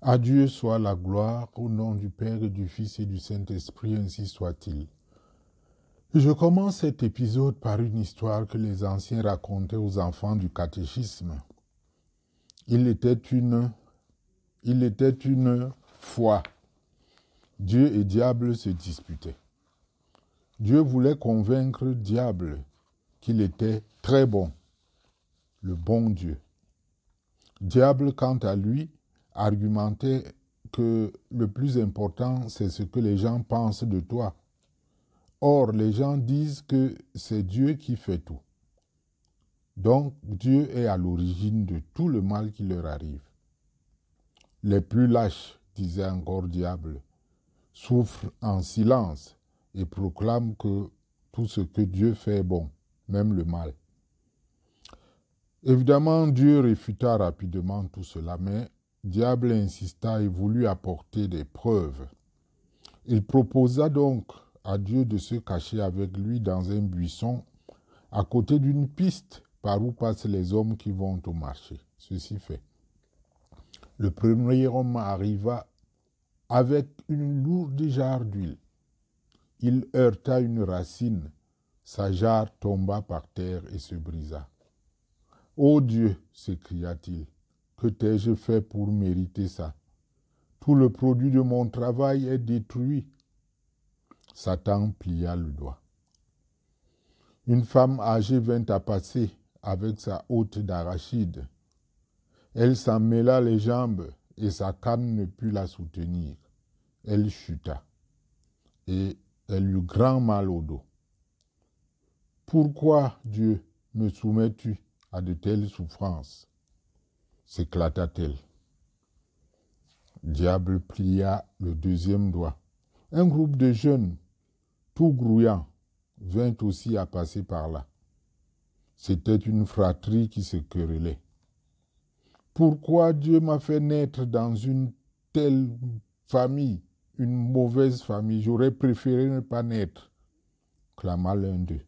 À Dieu soit la gloire, au nom du Père et du Fils et du Saint-Esprit, ainsi soit-il. Je commence cet épisode par une histoire que les anciens racontaient aux enfants du catéchisme. Il était une fois, Dieu et diable se disputaient. Dieu voulait convaincre diable qu'il était très bon, le bon Dieu. Diable, quant à lui, argumentait que le plus important, c'est ce que les gens pensent de toi. Or, les gens disent que c'est Dieu qui fait tout. Donc, Dieu est à l'origine de tout le mal qui leur arrive. Les plus lâches, disait encore Diable, souffrent en silence et proclament que tout ce que Dieu fait est bon, même le mal. Évidemment, Dieu réfuta rapidement tout cela, mais Diable insista et voulut apporter des preuves. Il proposa donc à Dieu de se cacher avec lui dans un buisson à côté d'une piste par où passent les hommes qui vont au marché. Ceci fait. Le premier homme arriva avec une lourde jarre d'huile. Il heurta une racine, sa jarre tomba par terre et se brisa. « Ô Dieu, s'écria-t-il, que t'ai-je fait pour mériter ça? Tout le produit de mon travail est détruit. » Satan plia le doigt. Une femme âgée vint à passer avec sa hotte d'arachide. Elle s'en mêla les jambes et sa canne ne put la soutenir. Elle chuta et elle eut grand mal au dos. « Pourquoi, Dieu, me soumets-tu à de telles souffrances ?» s'éclata-t-elle. Diable plia le deuxième doigt. Un groupe de jeunes, tout grouillants, vint aussi à passer par là. C'était une fratrie qui se querellait. « Pourquoi Dieu m'a fait naître dans une telle famille, une mauvaise famille? J'aurais préféré ne pas naître. » clama l'un d'eux.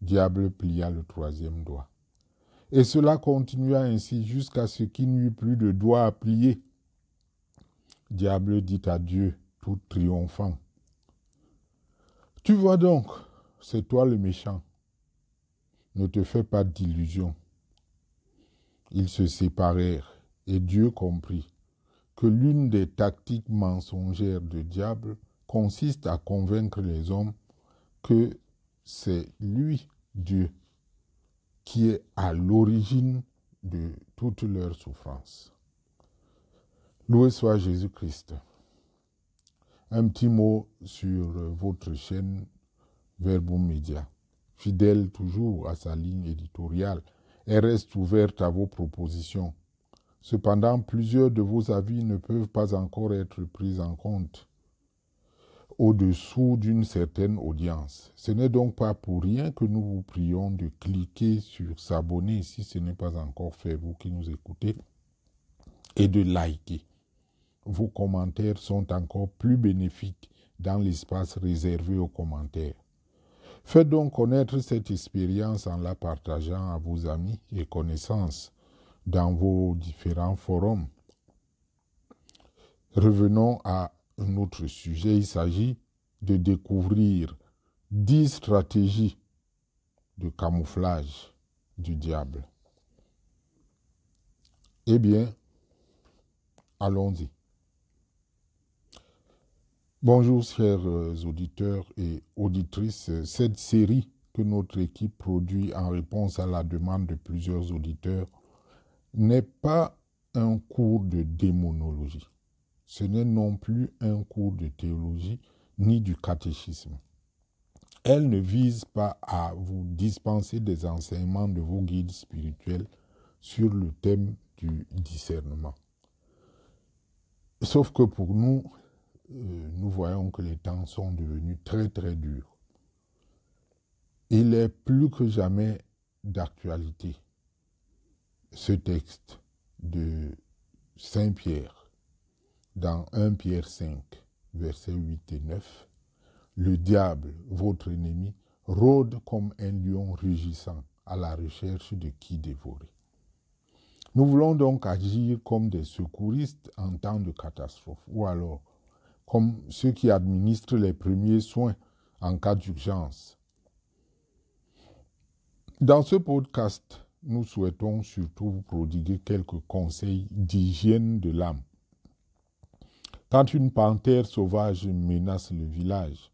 Diable plia le troisième doigt. Et cela continua ainsi jusqu'à ce qu'il n'y eut plus de doigts à plier. Diable dit à Dieu, tout triomphant. « Tu vois donc, c'est toi le méchant. Ne te fais pas d'illusions. » Ils se séparèrent et Dieu comprit que l'une des tactiques mensongères de diable consiste à convaincre les hommes que c'est lui, Dieu, qui est à l'origine de toutes leurs souffrances. Loué soit Jésus-Christ. Un petit mot sur votre chaîne Verbum Média, fidèle toujours à sa ligne éditoriale, elle reste ouverte à vos propositions. Cependant, plusieurs de vos avis ne peuvent pas encore être pris en compte au-dessous d'une certaine audience. Ce n'est donc pas pour rien que nous vous prions de cliquer sur s'abonner si ce n'est pas encore fait, vous qui nous écoutez, et de liker. Vos commentaires sont encore plus bénéfiques dans l'espace réservé aux commentaires. Faites donc connaître cette expérience en la partageant à vos amis et connaissances dans vos différents forums. Revenons à un autre sujet. Il s'agit de découvrir 10 stratégies de camouflage du diable. Eh bien, allons-y. Bonjour chers auditeurs et auditrices. Cette série que notre équipe produit en réponse à la demande de plusieurs auditeurs n'est pas un cours de démonologie. Ce n'est non plus un cours de théologie ni du catéchisme. Elle ne vise pas à vous dispenser des enseignements de vos guides spirituels sur le thème du discernement. Sauf que pour nous, nous voyons que les temps sont devenus très très durs. Il est plus que jamais d'actualité ce texte de Saint Pierre dans 1 Pierre 5, versets 8 et 9. Le diable, votre ennemi, rôde comme un lion rugissant à la recherche de qui dévorer. Nous voulons donc agir comme des secouristes en temps de catastrophe, ou alors comme ceux qui administrent les premiers soins en cas d'urgence. Dans ce podcast, nous souhaitons surtout vous prodiguer quelques conseils d'hygiène de l'âme. Quand une panthère sauvage menace le village,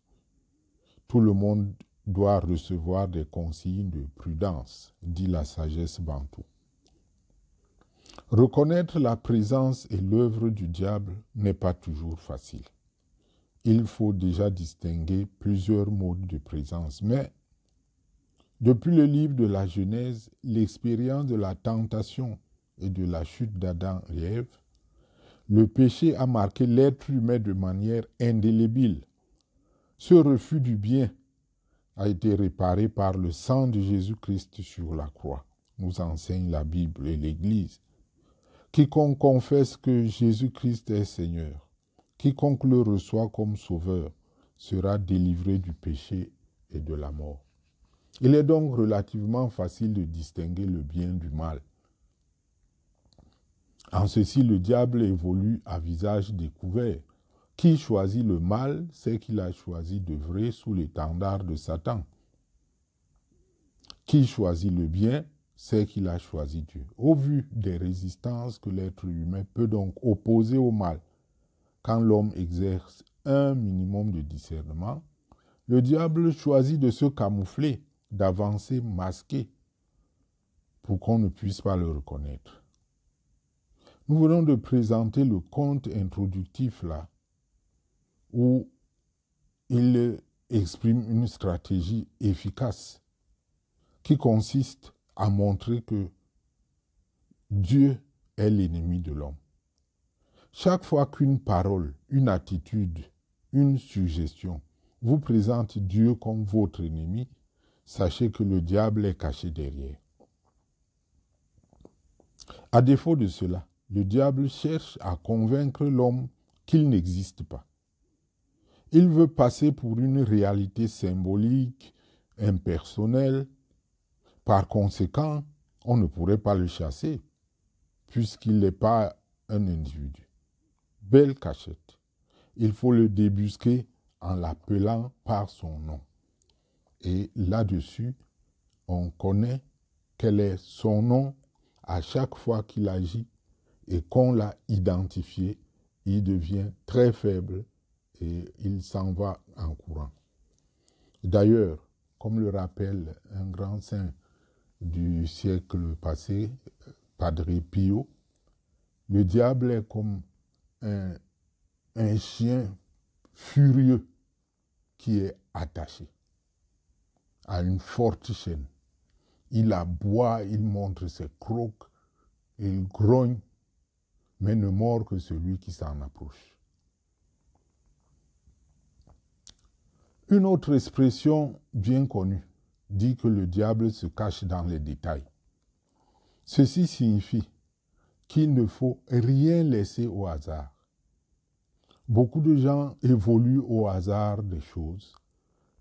tout le monde doit recevoir des consignes de prudence, dit la sagesse bantoue. Reconnaître la présence et l'œuvre du diable n'est pas toujours facile. Il faut déjà distinguer plusieurs modes de présence, mais depuis le livre de la Genèse, l'expérience de la tentation et de la chute d'Adam et Ève, le péché a marqué l'être humain de manière indélébile. Ce refus du bien a été réparé par le sang de Jésus-Christ sur la croix, nous enseigne la Bible et l'Église. Quiconque confesse que Jésus-Christ est Seigneur, quiconque le reçoit comme Sauveur, sera délivré du péché et de la mort. Il est donc relativement facile de distinguer le bien du mal. En ceci, le diable évolue à visage découvert. Qui choisit le mal, c'est qu'il a choisi d'œuvrer sous l'étendard de Satan. Qui choisit le bien, c'est qu'il a choisi Dieu. Au vu des résistances que l'être humain peut donc opposer au mal, quand l'homme exerce un minimum de discernement, le diable choisit de se camoufler, d'avancer masqué, pour qu'on ne puisse pas le reconnaître. Nous venons de présenter le conte introductif là, où il exprime une stratégie efficace qui consiste à montrer que Dieu est l'ennemi de l'homme. Chaque fois qu'une parole, une attitude, une suggestion vous présente Dieu comme votre ennemi, sachez que le diable est caché derrière. À défaut de cela, le diable cherche à convaincre l'homme qu'il n'existe pas. Il veut passer pour une réalité symbolique, impersonnelle. Par conséquent, on ne pourrait pas le chasser, puisqu'il n'est pas un individu. Belle cachette. Il faut le débusquer en l'appelant par son nom. Et là-dessus, on connaît quel est son nom à chaque fois qu'il agit et qu'on l'a identifié, il devient très faible et il s'en va en courant. D'ailleurs, comme le rappelle un grand saint du siècle passé, Padre Pio, le diable est comme un chien furieux qui est attaché à une forte chaîne. Il aboie, il montre ses crocs, il grogne, mais ne mord que celui qui s'en approche. Une autre expression bien connue dit que le diable se cache dans les détails. Ceci signifie qu'il ne faut rien laisser au hasard. Beaucoup de gens évoluent au hasard des choses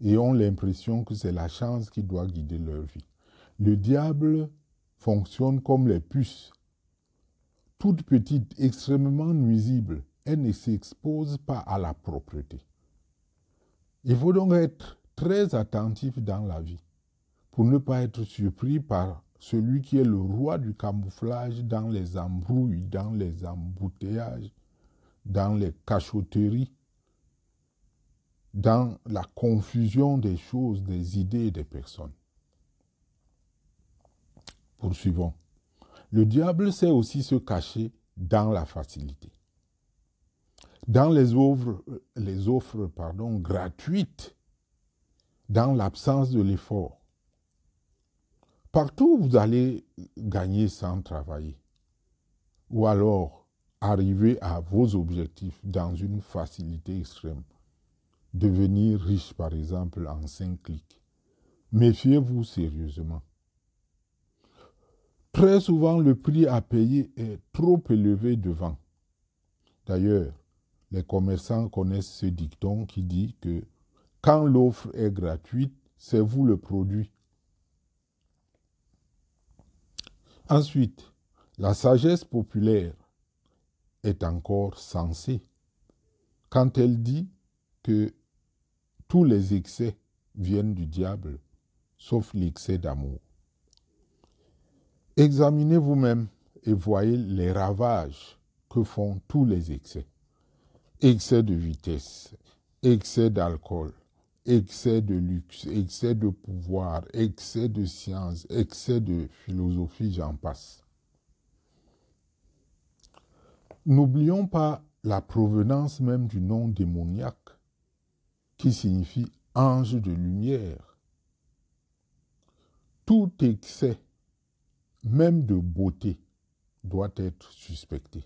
et ont l'impression que c'est la chance qui doit guider leur vie. Le diable fonctionne comme les puces. Toute petite, extrêmement nuisible, elle ne s'expose pas à la propreté. Il faut donc être très attentif dans la vie pour ne pas être surpris par celui qui est le roi du camouflage dans les embrouilles, dans les embouteillages, dans les cachotteries, dans la confusion des choses, des idées et des personnes. Poursuivons. Le diable sait aussi se cacher dans la facilité. Dans les offres gratuites, dans l'absence de l'effort. Partout, vous allez gagner sans travailler. Ou alors, arriver à vos objectifs dans une facilité extrême. Devenir riche, par exemple, en 5 clics. Méfiez-vous sérieusement. Très souvent, le prix à payer est trop élevé devant. D'ailleurs, les commerçants connaissent ce dicton qui dit que quand l'offre est gratuite, c'est vous le produit. Ensuite, La sagesse populaire est encore sensée quand elle dit que tous les excès viennent du diable, sauf l'excès d'amour. Examinez vous-même et voyez les ravages que font tous les excès. Excès de vitesse, excès d'alcool, excès de luxe, excès de pouvoir, excès de science, excès de philosophie, j'en passe. N'oublions pas la provenance même du nom démoniaque, qui signifie ange de lumière. Tout excès, même de beauté, doit être suspecté.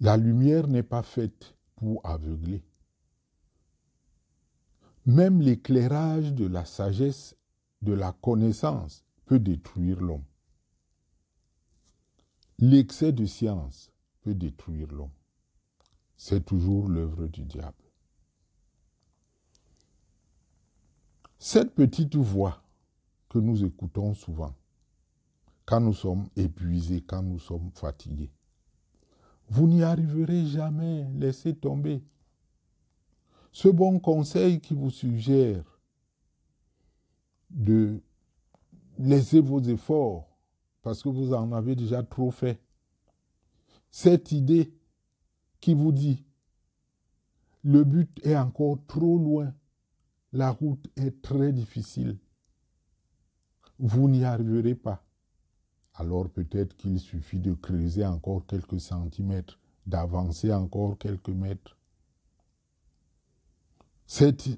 La lumière n'est pas faite pour aveugler. Même l'éclairage de la sagesse, de la connaissance, peut détruire l'homme. L'excès de science peut détruire l'homme. C'est toujours l'œuvre du diable. Cette petite voix que nous écoutons souvent, quand nous sommes épuisés, quand nous sommes fatigués, vous n'y arriverez jamais, laissez tomber. Ce bon conseil qui vous suggère de laisser vos efforts parce que vous en avez déjà trop fait. Cette idée qui vous dit le but est encore trop loin, la route est très difficile, vous n'y arriverez pas. Alors peut-être qu'il suffit de creuser encore quelques centimètres, d'avancer encore quelques mètres. Cette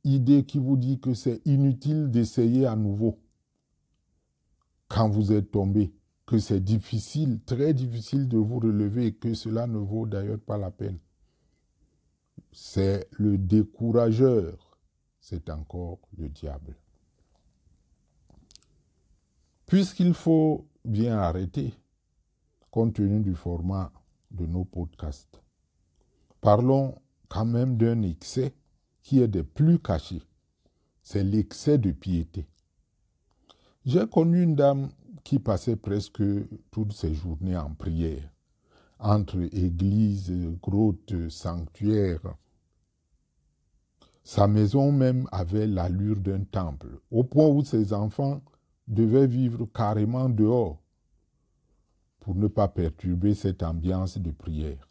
idée qui vous dit que c'est inutile d'essayer à nouveau quand vous êtes tombé, que c'est difficile, très difficile de vous relever et que cela ne vaut d'ailleurs pas la peine. C'est le décourageur, c'est encore le diable. Puisqu'il faut bien arrêter, compte tenu du format de nos podcasts, parlons quand même d'un excès qui est des plus cachés. C'est l'excès de piété. J'ai connu une dame qui passait presque toutes ses journées en prière, entre églises, grottes, sanctuaires. Sa maison même avait l'allure d'un temple, au point où ses enfants devaient vivre carrément dehors pour ne pas perturber cette ambiance de prière.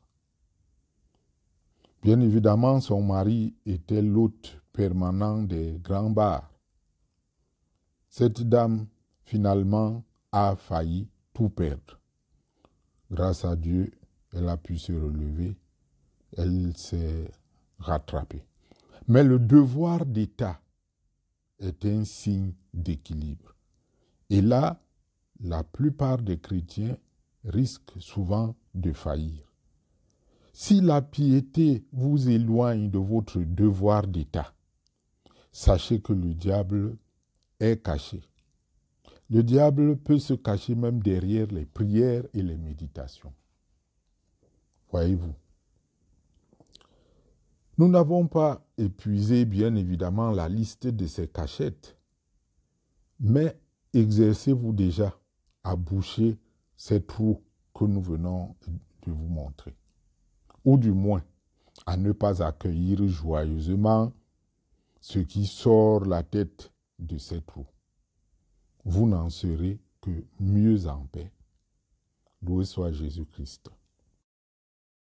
Bien évidemment, son mari était l'hôte permanent des grands bars. Cette dame, finalement, a failli tout perdre. Grâce à Dieu, elle a pu se relever, elle s'est rattrapée. Mais le devoir d'État est un signe d'équilibre. Et là, la plupart des chrétiens risquent souvent de faillir. Si la piété vous éloigne de votre devoir d'État, sachez que le diable est caché. Le diable peut se cacher même derrière les prières et les méditations. Voyez-vous. Nous n'avons pas épuisé, bien évidemment, la liste de ces cachettes, mais exercez-vous déjà à boucher ces trous que nous venons de vous montrer. Ou du moins, à ne pas accueillir joyeusement ce qui sort la tête de ces trous. Vous n'en serez que mieux en paix. Loué soit Jésus-Christ.